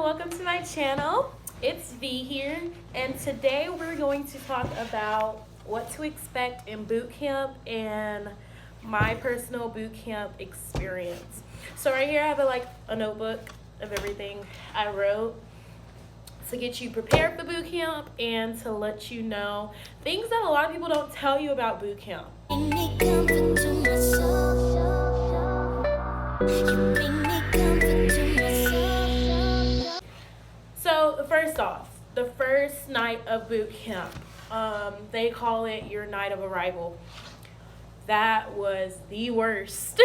welcome to my channel. It's V here, and today we're going to talk about what to expect in boot camp and my personal boot camp experience. So right here I have a notebook of everything I wrote to get you prepared for boot camp and to let you know things that a lot of people don't tell you about boot camp. So first off, the first night of boot camp, they call it your night of arrival. That was the worst.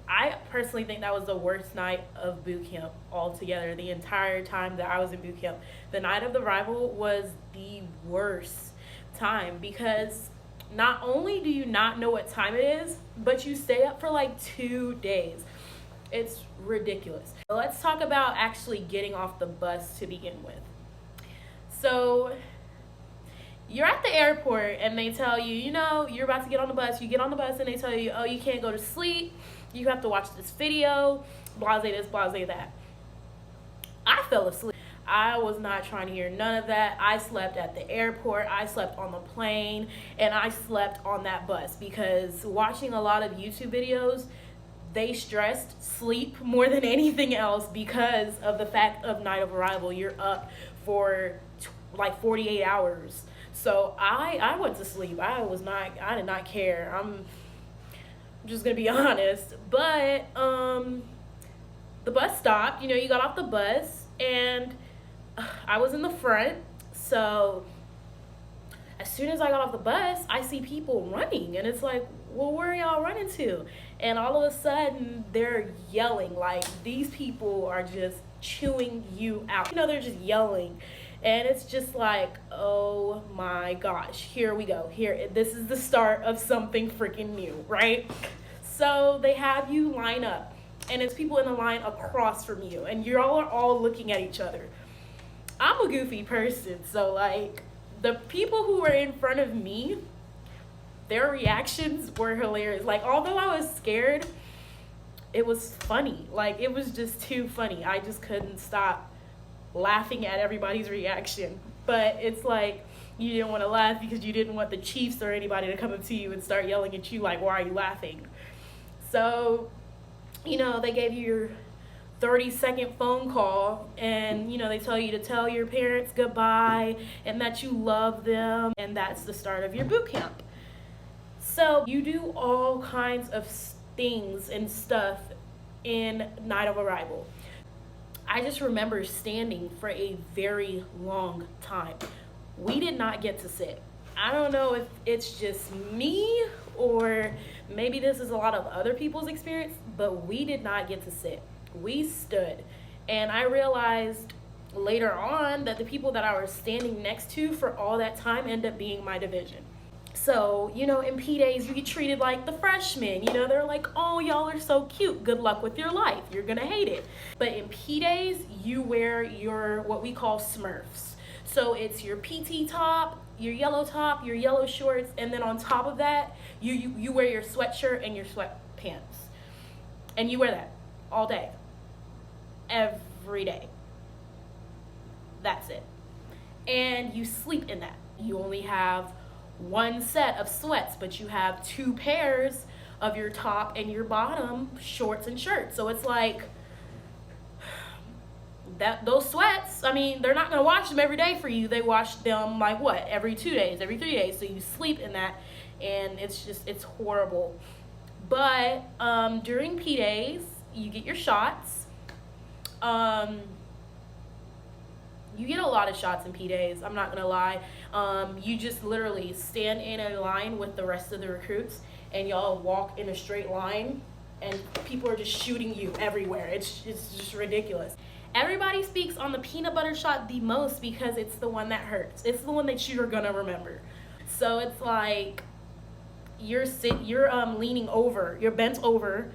I personally think that was the worst night of boot camp altogether. The entire time that I was in boot camp, the night of the arrival was the worst time because not only do you not know what time it is, but you stay up for like 2 days. It's ridiculous. Let's talk about actually getting off the bus to begin with. So you're at the airport and they tell you, you're about to get on the bus. You get on the bus and they tell you, oh, you can't go to sleep. You have to watch this video, blase this, blase that. I fell asleep. I was not trying to hear none of that. I slept at the airport, I slept on the plane, and I slept on that bus because watching a lot of YouTube videos, they stressed sleep more than anything else because of the fact of night of arrival. You're up for like 48 hours. So I went to sleep. I did not care. I'm just gonna be honest. But the bus stopped. You got off the bus and I was in the front. So as soon as I got off the bus, I see people running and it's like, well, where are y'all running to? And all of a sudden they're yelling. Like, these people are just chewing you out. They're just yelling. And it's just like, oh my gosh, here we go. This is the start of something freaking new, right? So they have you line up and it's people in the line across from you and you all are all looking at each other. I'm a goofy person, so like the people who were in front of me, their reactions were hilarious. Like, although I was scared, it was funny. Like, it was just too funny. I just couldn't stop laughing at everybody's reaction. But it's like, you didn't want to laugh because you didn't want the chiefs or anybody to come up to you and start yelling at you like, why are you laughing? So, they gave you your 30-second phone call and they tell you to tell your parents goodbye and that you love them, and that's the start of your boot camp. So you do all kinds of things and stuff in night of arrival. I just remember standing for a very long time. We did not get to sit. I don't know if it's just me or maybe this is a lot of other people's experience, but we did not get to sit. We stood. And I realized later on that the people that I was standing next to for all that time ended up being my division. So, in P days, you get treated like the freshmen. They're like, oh, y'all are so cute. Good luck with your life. You're going to hate it. But in P days, you wear your, what we call Smurfs. So it's your PT top, your yellow shorts, and then on top of that, you wear your sweatshirt and your sweatpants. And you wear that all day. Every day. That's it. And you sleep in that. You only have one set of sweats, but you have 2 pairs of your top and your bottom shorts and shirts. So it's like that. Those sweats, they're not gonna wash them every day for you. They wash them like what, every 2 days, every 3 days. So you sleep in that, and it's horrible. But during P days, you get your shots. You get a lot of shots in P days, I'm not gonna lie. You just literally stand in a line with the rest of the recruits and y'all walk in a straight line and people are just shooting you everywhere. It's just ridiculous. Everybody speaks on the peanut butter shot the most because it's the one that hurts. It's the one that you're gonna remember. So it's like you're leaning over, you're bent over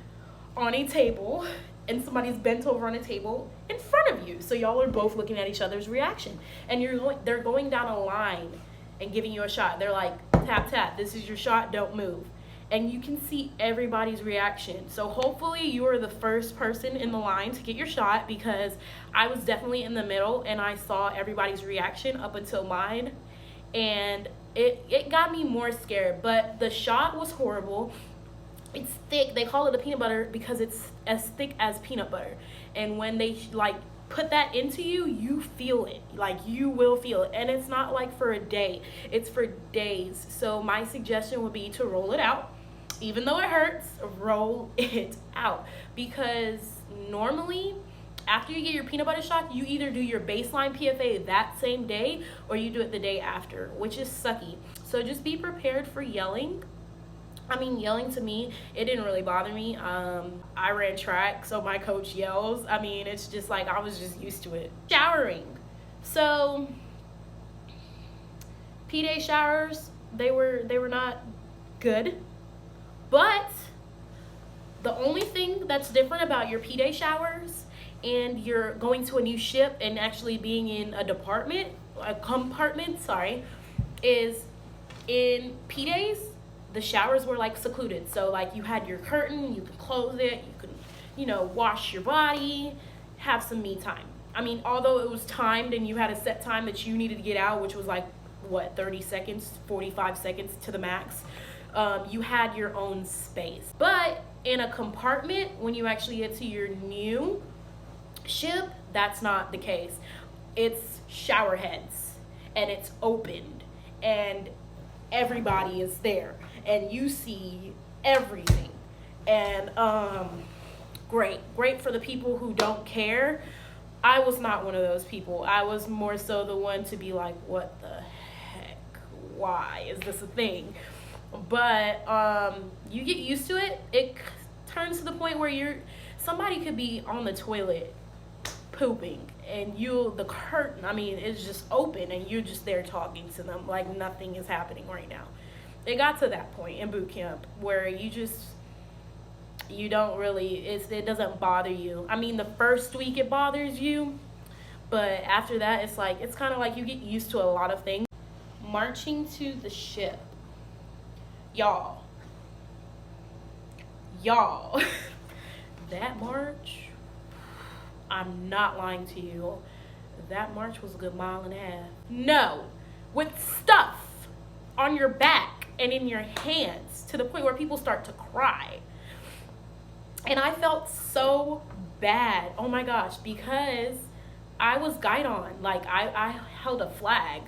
on a table and somebody's bent over on a table in front of you. So y'all are both looking at each other's reaction. And they're going down a line and giving you a shot. They're like, tap, tap, this is your shot, don't move. and you can see everybody's reaction. So hopefully you are the first person in the line to get your shot, because I was definitely in the middle and I saw everybody's reaction up until mine, and it got me more scared. But the shot was horrible. It's thick. They call it a peanut butter because it's as thick as peanut butter, and when they like put that into you, you feel it. Like, you will feel it. And it's not like for a day, it's for days. So my suggestion would be to roll it out. Even though it hurts, roll it out, because normally after you get your peanut butter shot, you either do your baseline PFA that same day or you do it the day after, which is sucky. So just be prepared for yelling. I mean, yelling to me, it didn't really bother me. I ran track, so my coach yells. I mean, it's just like, I was just used to it. Showering. So P-Day showers, they were not good. But the only thing that's different about your P-Day showers and you're going to a new ship and actually being in a compartment, is in P-Days, the showers were like secluded. So like, you had your curtain, you could close it, you could, wash your body, have some me time. I mean, although it was timed and you had a set time that you needed to get out, which was like, 30 seconds, 45 seconds to the max. You had your own space. But in a compartment, when you actually get to your new ship, that's not the case. It's shower heads and it's opened and everybody is there and you see everything. And great for the people who don't care. I was not one of those people. I was more so the one to be like, what the heck? Why is this a thing? But you get used to it. It turns to the point where somebody could be on the toilet pooping and the curtain, I mean, it's just open and you're just there talking to them like nothing is happening right now. It got to that point in boot camp where you don't really, it doesn't bother you. I mean, the first week it bothers you, but after that it's kind of like you get used to a lot of things. Marching to the ship. Y'all, that march, I'm not lying to you, that march was a good mile and a half. No, with stuff on your back and in your hands to the point where people start to cry. And I felt so bad, oh my gosh, because I was guide on, like I held a flag.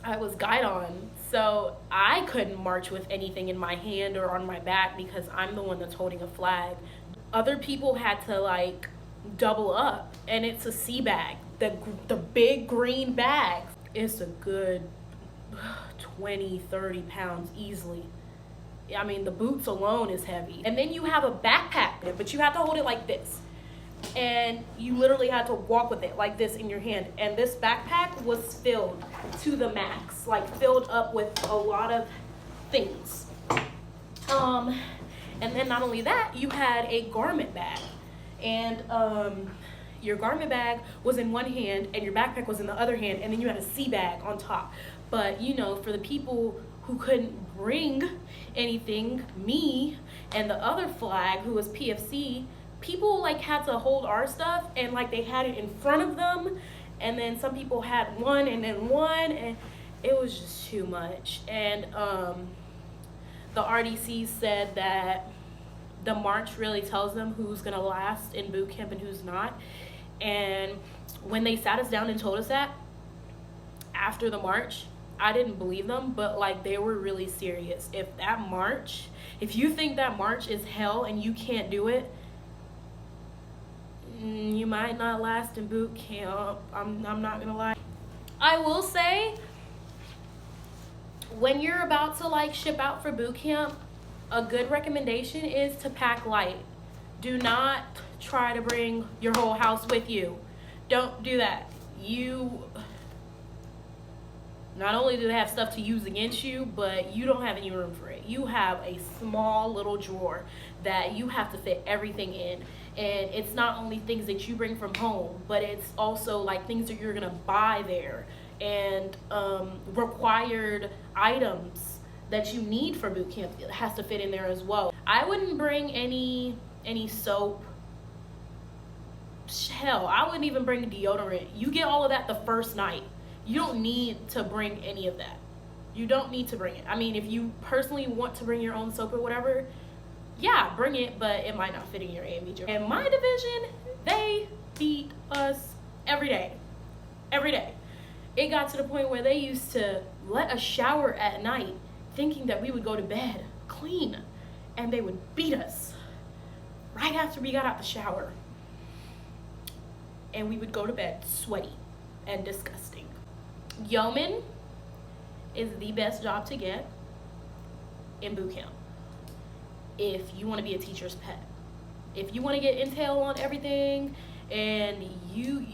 I was guide on, so I couldn't march with anything in my hand or on my back because I'm the one that's holding a flag. Other people had to like double up, and it's a sea bag, the big green bag. It's a good 20-30 pounds easily. I mean, the boots alone is heavy. And then you have a backpack, but you have to hold it like this. And you literally had to walk with it like this in your hand. And this backpack was filled to the max, like filled up with a lot of things. And then not only that, you had a garment bag. And your garment bag was in one hand and your backpack was in the other hand, and then you had a sea bag on top. But for the people who couldn't bring anything, me and the other flag who was PFC, people like had to hold our stuff, and like they had it in front of them, and then some people had one and then one, and it was just too much. And the RDC said that the march really tells them who's gonna last in boot camp and who's not. And when they sat us down and told us that after the march, I didn't believe them, but like they were really serious. If you think that march is hell and you can't do it, you might not last in boot camp. I'm not gonna lie. I will say, when you're about to like ship out for boot camp, a good recommendation is to pack light. Do not try to bring your whole house with you. Don't do that. Not only do they have stuff to use against you, but you don't have any room for it. You have a small little drawer that you have to fit everything in. And it's not only things that you bring from home, but it's also like things that you're gonna buy there, and required items that you need for boot camp has to fit in there as well. I wouldn't bring any soap. Hell, I wouldn't even bring deodorant. You get all of that the first night. You don't need to bring any of that. You don't need to bring it. I mean, if you personally want to bring your own soap or whatever, yeah, bring it, but it might not fit in your A&B gym. In my division, they beat us every day. Every day. It got to the point where they used to let us shower at night thinking that we would go to bed clean, and they would beat us right after we got out the shower. And we would go to bed sweaty and disgusting. Yeoman is the best job to get in boot camp if you want to be a teacher's pet. If you want to get intel on everything and you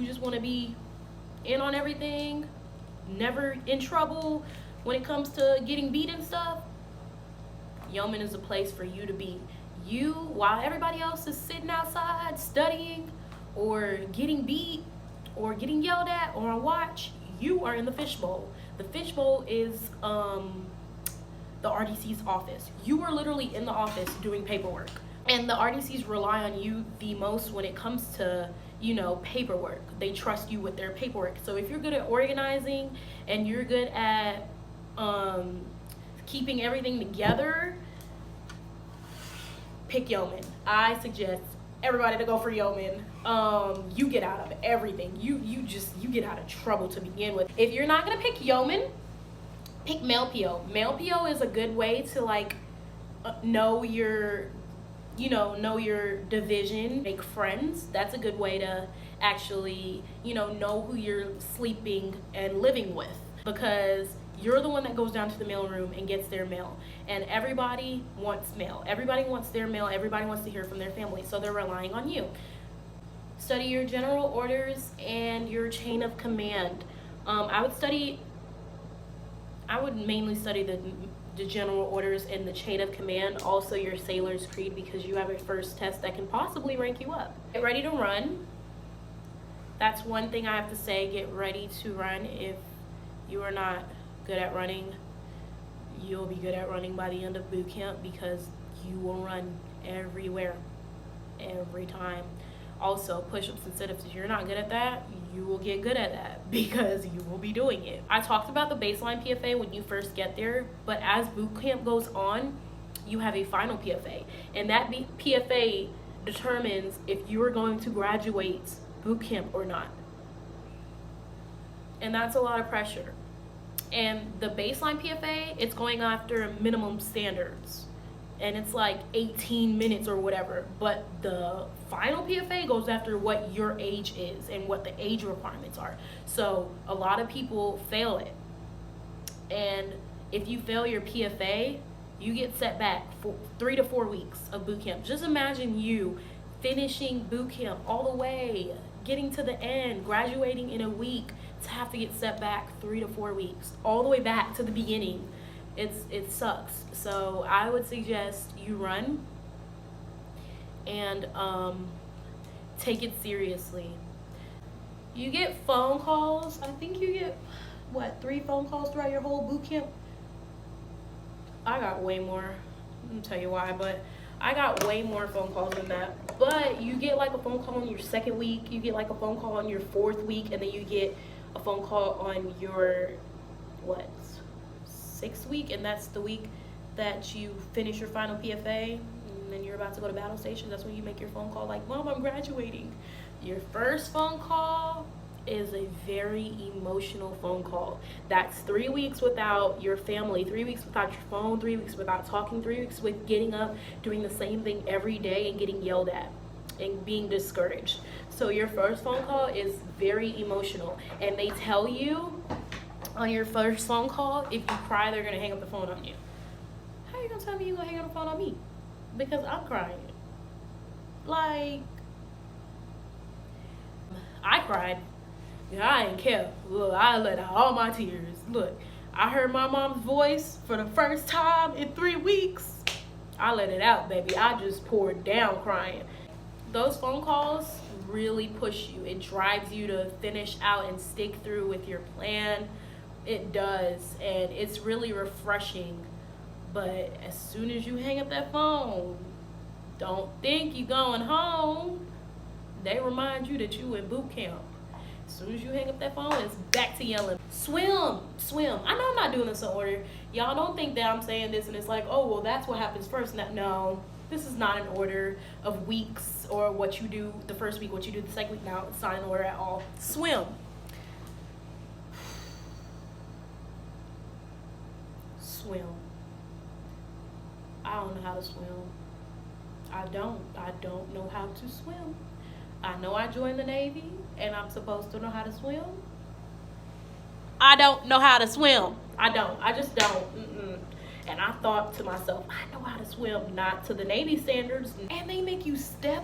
just want to be in on everything, never in trouble when it comes to getting beat and stuff, Yeoman is a place for you to be. You, while everybody else is sitting outside studying or getting beat or getting yelled at or on watch, you are in the fishbowl. The fishbowl is the RDC's office. You are literally in the office doing paperwork. And the RDCs rely on you the most when it comes to, paperwork. They trust you with their paperwork. So if you're good at organizing and you're good at keeping everything together, pick Yeoman. I suggest everybody to go for Yeoman. You get out of everything. You get out of trouble to begin with. If you're not gonna pick Yeoman, pick male PO. Male PO is a good way to know your division, make friends. That's a good way to actually know who you're sleeping and living with, because you're the one that goes down to the mailroom and gets their mail, and everybody wants mail. Everybody wants their mail. Everybody wants to hear from their family, so they're relying on you. Study your general orders and your chain of command. I would mainly study the general orders and the chain of command, also your sailor's creed, because you have a first test that can possibly rank you up. Get ready to run. That's one thing I have to say. Get ready to run. If you are not good at running, you'll be good at running by the end of boot camp, because you will run everywhere, every time. Also, push-ups and sit-ups, if you're not good at that, you will get good at that because you will be doing it. I talked about the baseline PFA when you first get there, but as boot camp goes on, you have a final PFA, and that PFA determines if you are going to graduate boot camp or not. And that's a lot of pressure. And the baseline PFA, it's going after minimum standards, and it's like 18 minutes or whatever. But the final PFA goes after what your age is and what the age requirements are. So a lot of people fail it, and if you fail your PFA, you get set back for 3 to 4 weeks of boot camp. Just imagine you finishing boot camp all the way, getting to the end, graduating in a week, to have to get set back 3 to 4 weeks, all the way back to the beginning. It sucks. So I would suggest you run and take it seriously. You get phone calls. I think you get 3 phone calls throughout your whole boot camp. I got way more. I'm gonna tell you why, but I got way more phone calls than that. But you get a phone call on your 2nd week, you get a phone call on your 4th week, and then you get a phone call on your 6th week, and that's the week that you finish your final PFA, and then you're about to go to battle station. That's when you make your phone call like, Mom, I'm graduating. Your first phone call is a very emotional phone call. That's 3 weeks without your family, 3 weeks without your phone, 3 weeks without talking, 3 weeks with getting up, doing the same thing every day and getting yelled at and being discouraged. So your first phone call is very emotional, and they tell you on your first phone call, if you cry, they're gonna hang up the phone on you. How are you gonna tell me you're gonna hang up the phone on me? Because I'm crying. I cried. I didn't care. Look, I let out all my tears. Look, I heard my mom's voice for the first time in 3 weeks. I let it out, baby. I just poured down crying. Those phone calls really push you. It drives you to finish out and stick through with your plan. It does, and it's really refreshing. But as soon as you hang up that phone, don't think you're going home. They remind you that you in boot camp. As soon as you hang up that phone, it's back to yelling. Swim, swim. I know I'm not doing this in order. Y'all don't think that I'm saying this and it's like, oh, well, that's what happens first. No, this is not an order of weeks or what you do the first week, what you do the second week. No, it's not in order at all. Swim. Swim. I don't know how to swim. I don't know how to swim. I know I joined the Navy and I'm supposed to know how to swim. I don't know how to swim. I just don't. And I thought to myself, I know how to swim, not to the Navy standards. And they make you step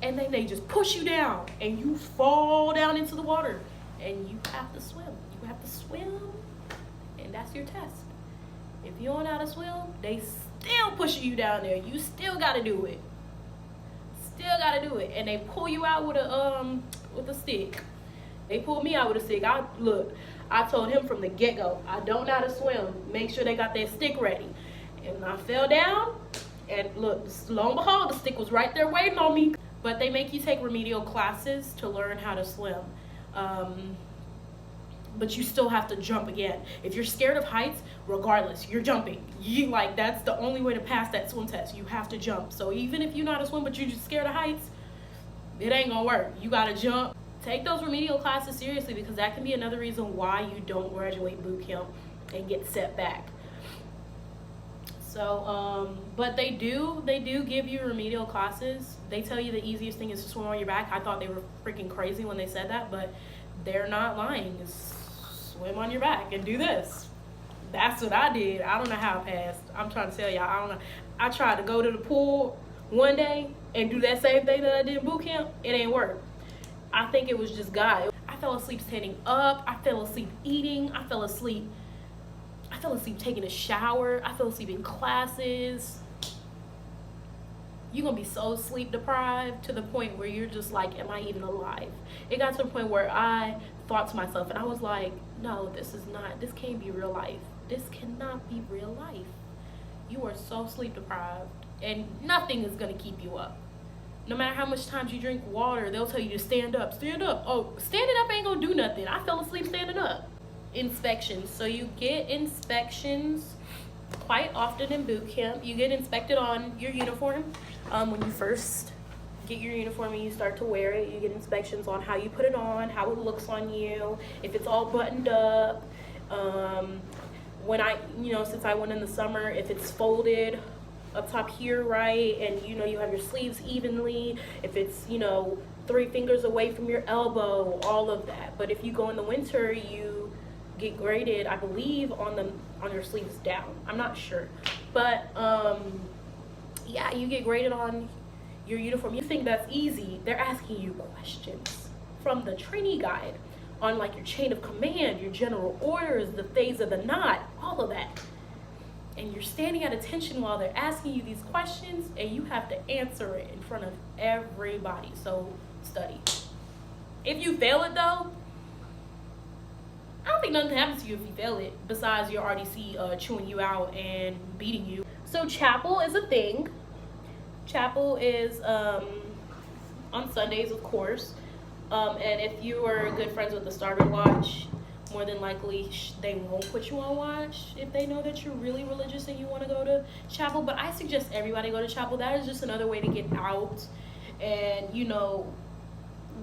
and then they just push you down and you fall down into the water and you have to swim. You have to swim and that's your test. If you don't know how to swim, they still pushing you down there. You still gotta do it. Still gotta do it. And they pull you out with a stick. They pulled me out with a stick. I told him from the get-go, I don't know how to swim. Make sure they got their stick ready. And I fell down, and look, lo and behold, the stick was right there waiting on me. But they make you take remedial classes to learn how to swim. But you still have to jump again. If you're scared of heights, regardless, you're jumping. That's the only way to pass that swim test. You have to jump. So even if you know how to swim, but you're just scared of heights, it ain't gonna work. You gotta jump. Take those remedial classes seriously because that can be another reason why you don't graduate boot camp and get set back. So, but they do give you remedial classes. They tell you the easiest thing is to swim on your back. I thought they were freaking crazy when they said that, but they're not lying. It's swim on your back and do this. That's what I did. I don't know how I passed. I'm trying to tell y'all, I don't know. I tried to go to the pool one day and do that same thing that I did in boot camp. It ain't work. I think it was just God. I fell asleep standing up. I fell asleep eating. I fell asleep taking a shower. I fell asleep in classes. You're going to be so sleep deprived to the point where you're just like, am I even alive? It got to the point where I thought to myself and I was like, no, this can't be real life. This cannot be real life. You are so sleep deprived and nothing is going to keep you up. No matter how much times you drink water, they'll tell you to stand up. Stand up. Oh, standing up ain't going to do nothing. I fell asleep standing up. Inspections. So you get inspections quite often in boot camp. You get inspected on your uniform. When you first get your uniform and you start to wear it, you get inspections on how you put it on, how it looks on you, if it's all buttoned up. Since I went in the summer, if it's folded up top here right, and you have your sleeves evenly, if it's 3 fingers away from your elbow, all of that. But if you go in the winter, you get graded, I believe, on your sleeves down. I'm not sure, but yeah, you get graded on your uniform. You think that's easy? They're asking you questions from the trainee guide on like your chain of command, your general orders, the phase of the knot, all of that. And you're standing at attention while they're asking you these questions, and you have to answer it in front of everybody. So study. If you fail it though, I don't think nothing happens to you if you fail it, besides your RDC chewing you out and beating you. So chapel is a thing. Chapel is on Sundays, of course. And if you are good friends with the Starter Watch, more than likely they won't put you on watch if they know that you're really religious and you want to go to chapel. But I suggest everybody go to chapel. That is just another way to get out and,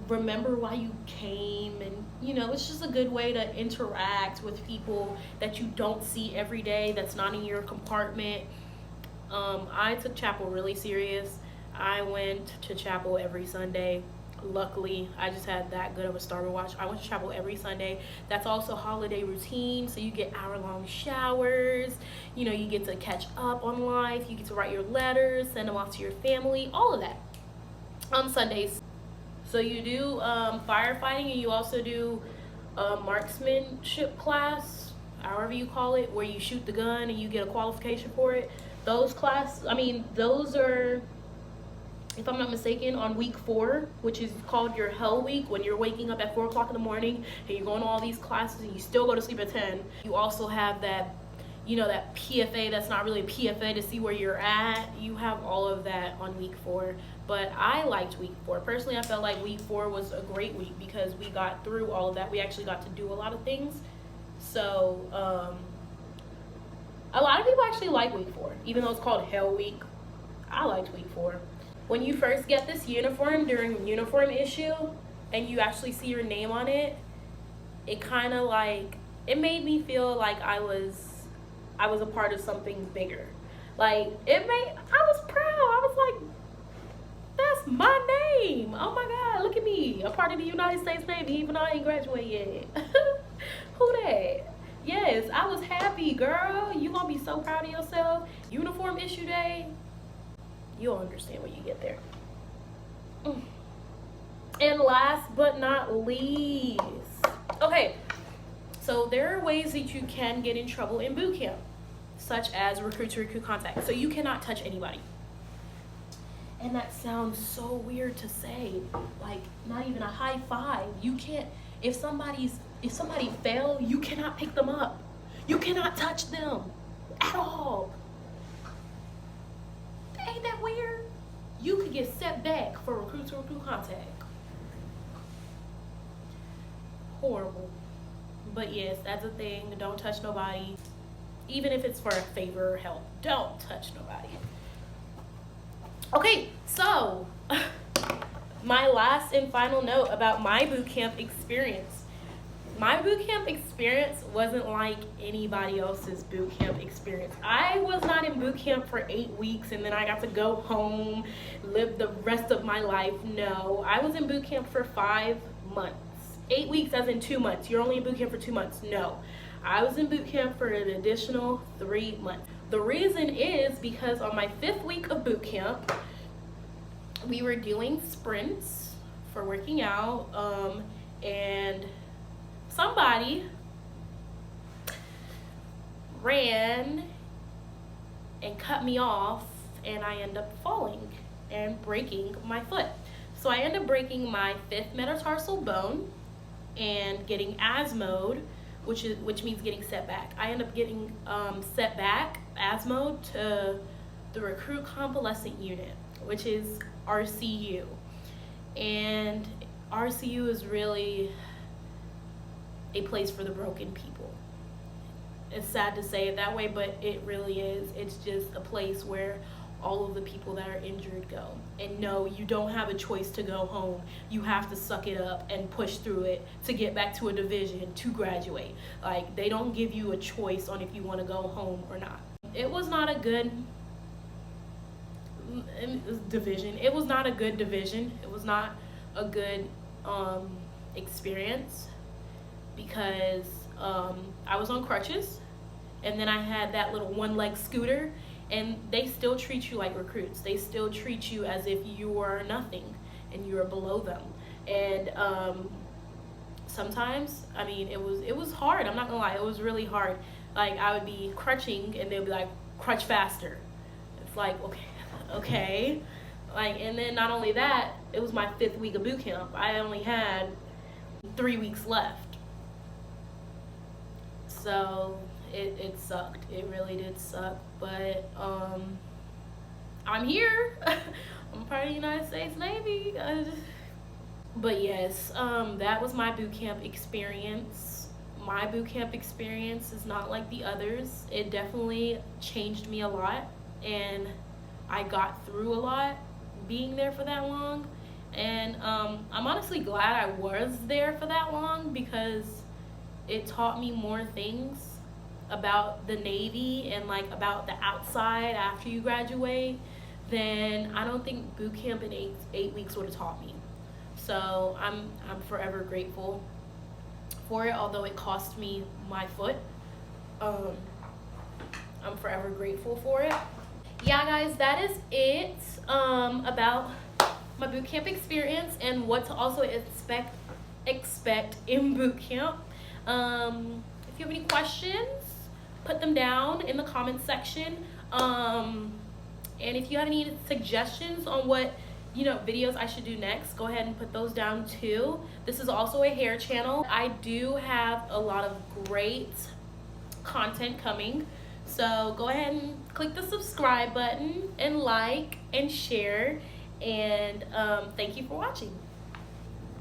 remember why you came. And, it's just a good way to interact with people that you don't see every day, that's not in your compartment. I took chapel really serious. I went to chapel every Sunday. Luckily, I just had that good of a starter watch. I went to chapel every Sunday. That's also holiday routine, so you get hour-long showers. You get to catch up on life. You get to write your letters, send them off to your family, all of that on Sundays. So you do firefighting, and you also do marksmanship class, however you call it, where you shoot the gun and you get a qualification for it. Those are if I'm not mistaken, on week 4, which is called your hell week, when you're waking up at 4 o'clock in the morning and you're going to all these classes and you still go to sleep at 10. You also have that, you know, that PFA that's not really a PFA to see where you're at. You have all of that on week 4. But I liked week 4. Personally, I felt like week 4 was a great week because we got through all of that. We actually got to do a lot of things. So, a lot of people actually like week 4, even though it's called hell week. I liked week 4. When you first get this uniform during uniform issue and you actually see your name on it, it kind of like, it made me feel like I was a part of something bigger. Like, I was proud. I was like, that's my name. Oh my God, look at me. A part of the United States Navy, even though I ain't graduated yet. Who that? Yes, I was happy, girl. You gonna be so proud of yourself. Uniform issue day. You'll understand when you get there. And last but not least, okay, so there are ways that you can get in trouble in boot camp, such as recruit-to-recruit contact. So you cannot touch anybody. And that sounds so weird to say, like not even a high five. You can't, if somebody fell, you cannot pick them up. You cannot touch them at all. Ain't that weird? You could get set back for recruit-to-recruit contact. Horrible. But yes, that's a thing. Don't touch nobody. Even if it's for a favor or help, don't touch nobody. Okay, so my last and final note about my boot camp experience. My boot camp experience wasn't like anybody else's boot camp experience. I was not in boot camp for 8 weeks and then I got to go home, live the rest of my life. No, I was in boot camp for 5 months. 8 weeks as in 2 months. You're only in boot camp for 2 months. No, I was in boot camp for an additional 3 months. The reason is because on my 5th week of boot camp, we were doing sprints for working out, and somebody ran and cut me off, and I end up falling and breaking my foot. So I end up breaking my 5th metatarsal bone and getting asthmode, which means getting set back. I end up getting set back, asthmode, to the recruit convalescent unit, which is RCU. And RCU is really a place for the broken people. It's sad to say it that way, but it really is. It's just a place where all of the people that are injured go. And no, you don't have a choice to go home. You have to suck it up and push through it to get back to a division to graduate. Like, they don't give you a choice on if you want to go home or not. It was not a good division. It was not a good division. It was not a good experience because I was on crutches, and then I had that little one-leg scooter, and they still treat you like recruits. They still treat you as if you are nothing and you are below them. And sometimes, I mean, it was hard. I'm not gonna lie, it was really hard. Like, I would be crutching and they'd be like, crutch faster. It's like, okay. Like, and then not only that, it was my 5th week of boot camp. I only had 3 weeks left. So it sucked. It really did suck. But I'm here. I'm part of the United States Navy. But yes, that was my boot camp experience. My boot camp experience is not like the others. It definitely changed me a lot, and I got through a lot being there for that long. And I'm honestly glad I was there for that long, because it taught me more things about the Navy and like about the outside after you graduate than I don't think boot camp in eight weeks would have taught me. So I'm forever grateful for it, although it cost me my foot. I'm forever grateful for it. Yeah, guys, that is it about my boot camp experience and what to also expect in boot camp. If you have any questions, put them down in the comment section. And if you have any suggestions on what videos I should do next, go ahead and put those down too. This is also a hair channel. I do have a lot of great content coming, so go ahead and click the subscribe button and like and share, and thank you for watching.